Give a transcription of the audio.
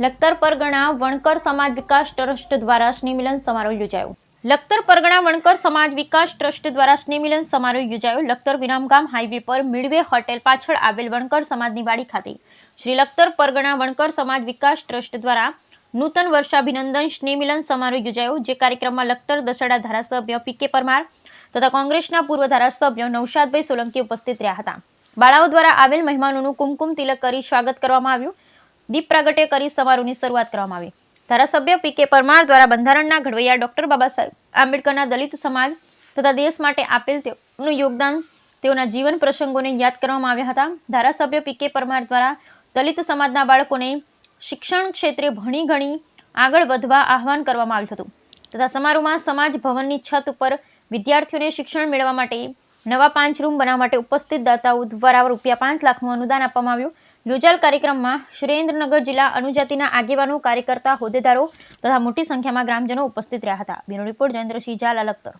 લખતર પરગણા વણકર સમાજ વિકાસ ટ્રસ્ટ દ્વારા સ્નેહમિલન સમારોહ યોજાયો. લખતર પરગણા વણકર સમાજ વિકાસ ટ્રસ્ટ દ્વારા સ્નેહમિલન સમારોહ યોજાયો. લખતર વિરામગામ હાઈવે પર મિડવે હોટેલ પાછળ આવેલ વણકર સમાજની વાડી ખાતે શ્રી લખતર પરગણા વણકર સમાજ વિકાસ ટ્રસ્ટ દ્વારા નૂતન વર્ષાભિનંદન સ્નેહમિલન સમારોહ યોજાયો. જે કાર્યક્રમમાં લખતર દસડા ધારાસભ્ય પી.કે. પરમાર તથા કોંગ્રેસના પૂર્વ ધારાસભ્ય નૌશાદભાઈ સોલંકી ઉપસ્થિત રહ્યા હતા. બાળાઓ દ્વારા આવેલ મહેમાનોનું કુમકુમ તિલક કરી સ્વાગત કરવામાં આવ્યું. દીપ પ્રાગટ્ય કરી સમારોહની શરૂઆત કરવામાં આવી. ધારાસભ્ય પી.કે. પરમાર દ્વારા બંધારણના ઘડવૈયા ડોક્ટર બાબા સાહેબ આંબેડકરના દલિત સમાજ તથા દેશ માટે આપેલ તેઓનું યોગદાન, તેઓના જીવન પ્રસંગોને યાદ કરવામાં આવ્યા હતા. ધારાસભ્ય પી.કે. પરમાર દ્વારા દલિત સમાજના બાળકોને શિક્ષણ ક્ષેત્રે ભણી ગણી આગળ વધવા આહવાન કરવામાં આવ્યું હતું તથા સમારોહમાં સમાજ ભવનની છત ઉપર વિદ્યાર્થીઓને શિક્ષણ મેળવવા માટે નવા 5 રૂમ બનાવવા માટે ઉપસ્થિત દાતાઓ દ્વારા ₹5 લાખનું અનુદાન આપવામાં આવ્યું. યોજાયેલ કાર્યક્રમમાં સુરેન્દ્રનગર જિલ્લા અનુજાતિના આગેવાનો, કાર્યકર્તા, હોદ્દેદારો તથા મોટી સંખ્યામાં ગ્રામજનો ઉપસ્થિત રહ્યા હતા. Bureau report Jayendrasinh Jhala, Lakhtar.